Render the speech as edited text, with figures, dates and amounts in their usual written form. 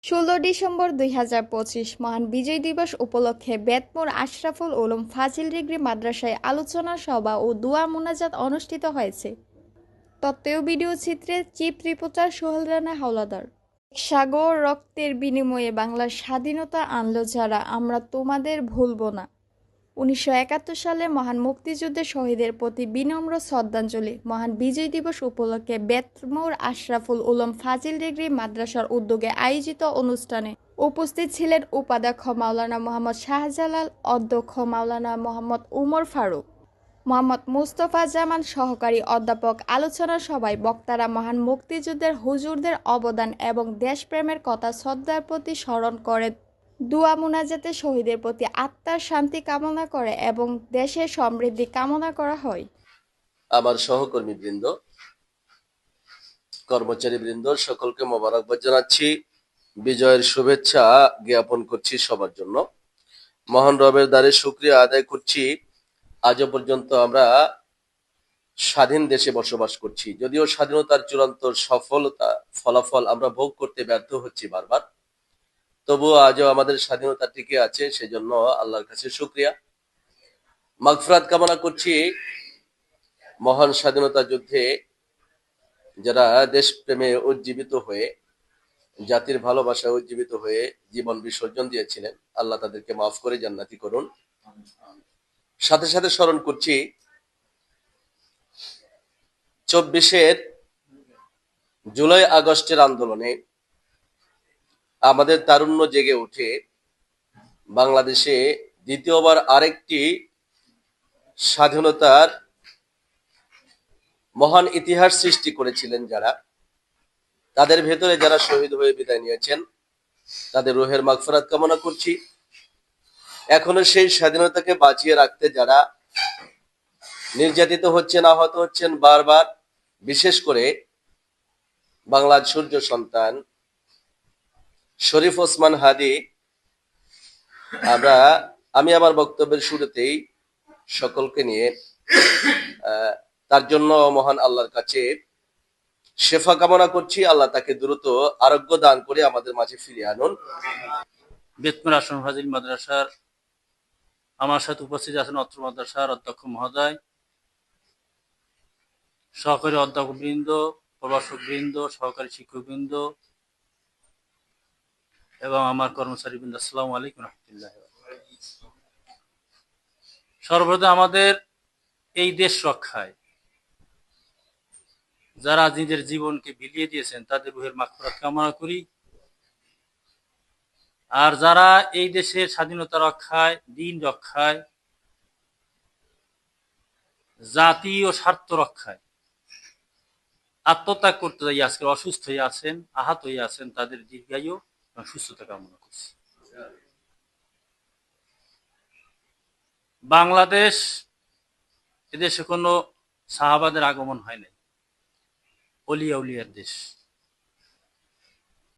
16 December 2025 মহান বিজয় দিবস উপলক্ষে বেতমোর আশরাফুল উলুম ফাজিল ডিগ্রি মাদ্রাসায় আলোচনা সভা ও দোয়া মোনাজাত অনুষ্ঠিত হয়েছে। তথ্য ও ভিডিও চিত্রে চিফ রিপোর্টার সোহেল রানা হাওলাদার। এক সাগর রক্তের বিনিময়ে বাংলার স্বাধীনতা আনলো যারা, আমরা তোমাদের ভুলব না। 1971 সালে মহান মুক্তিযুদ্ধের শহীদের প্রতি বিনম্র শ্রদ্ধাঞ্জলি। মহান বিজয় দিবস উপলক্ষে বেতমোর আশরাফুল উলুম ফাজিল ডিগ্রি মাদ্রাসার উদ্যোগে আয়োজিত অনুষ্ঠানে উপস্থিত ছিলেন উপাধ্যক্ষ মাওলানা মোহাম্মদ শাহজালাল, অধ্যক্ষ মাওলানা মোহাম্মদ উমর ফারুক, মোহাম্মদ মুস্তফা জামান, সহকারী অধ্যাপক। আলোচনা সভায় বক্তারা মহান মুক্তিযুদ্ধের হুজুরদের অবদান এবং দেশপ্রেমের কথা শ্রদ্ধার প্রতি স্মরণ করে দুয়া মুনাজাতে শহীদের প্রতি আত্মার শান্তি কামনা করে এবং দেশের সমৃদ্ধি কামনা করা হয়। আমার সহকর্মীবৃন্দ, কর্মচারীবৃন্দ, সকলকে মোবারকবাদ জানাচ্ছি। বিজয়ের শুভেচ্ছা জ্ঞাপন করছি সবার জন্য। মহান রবের দ্বারে শুকরিয়া আদায় করছি, আজও পর্যন্ত আমরা স্বাধীন দেশে বসবাস করছি। যদিও স্বাধীনতার চূড়ান্ত ফলাফল আমরা ভোগ করতে ব্যর্থ হচ্ছি বারবার, তবুও আজও আমাদের স্বাধীনতা টিকে আছে, সেজন্য আল্লাহর কাছে শুকরিয়া। মাগফিরাত কামনা করছি মহান স্বাধীনতা যুদ্ধে যারা দেশপ্রেমে উজ্জীবিত হয়ে, জাতির ভালোবাসায় উজ্জীবিত হয়ে জীবন বিসর্জন দিয়েছিলেন, আল্লাহ তাদেরকে মাফ করে জান্নাতি করুন। সাথে সাথে স্মরণ করছি 24 জুলাই আগস্টের আন্দোলনে আমাদের তারুণ্য জেগে উঠে বাংলাদেশে দ্বিতীয়বার আরেকটি স্বাধীনতার মহান ইতিহাস সৃষ্টি করেছিলেন যারা, তাদের ভেতরে যারা শহীদ হয়ে বিদায় নিয়েছেন, তাদের রুহের মাগফিরাত কামনা করছি। এখনো সেই স্বাধীনতাকে বাঁচিয়ে রাখতে যারা নির্যাতিত হচ্ছেন, আহত হচ্ছেন বারবার, বিশেষ করে বাংলার সূর্য সন্তান শরীফ ওসমান হাদি, আমি আমার বক্তব্যের শুরুতেই সকলকে নিয়ে তার জন্য মহান আল্লাহর কাছে শেফা কামনা করছি। আল্লাহ তাকে দ্রুত আরোগ্য দান করে আমাদের মাঝে ফিরিয়ে আনুন। বেতমোর আশরাফুল ফাজিল মাদ্রাসার আমার সাথে উপস্থিত আছেন অত্র মাদ্রাসার অধ্যক্ষ মহোদয়, সহকারী অধ্যক্ষবৃন্দ, প্রভাষকবৃন্দ, সহকারী শিক্ষকবৃন্দ এবং আমার কর্মচারীবৃন্দ। আসসালামু আলাইকুম রহমতুল্লাহ। সর্বপ্রথম আমাদের এই দেশ রক্ষায় যারা নিজের জীবনকে বিলিয়ে দিয়েছেন তাদের রুহের মাগফিরাত কামনা করি। আর যারা এই দেশের স্বাধীনতা রক্ষায়, দিন রক্ষায়, জাতি ও স্বার্থ রক্ষায় আত্মত্যাগ করতে যাই আজকে অসুস্থ হয়ে আছেন, আহত হয়ে আছেন, তাদের দীর্ঘায়ু এবং সুস্থতা কামনা করছি। বাংলাদেশ এদেশে কোনো সাহাবাদের আগমন হয় নাই, অলিয়া উলিয়ার দেশ।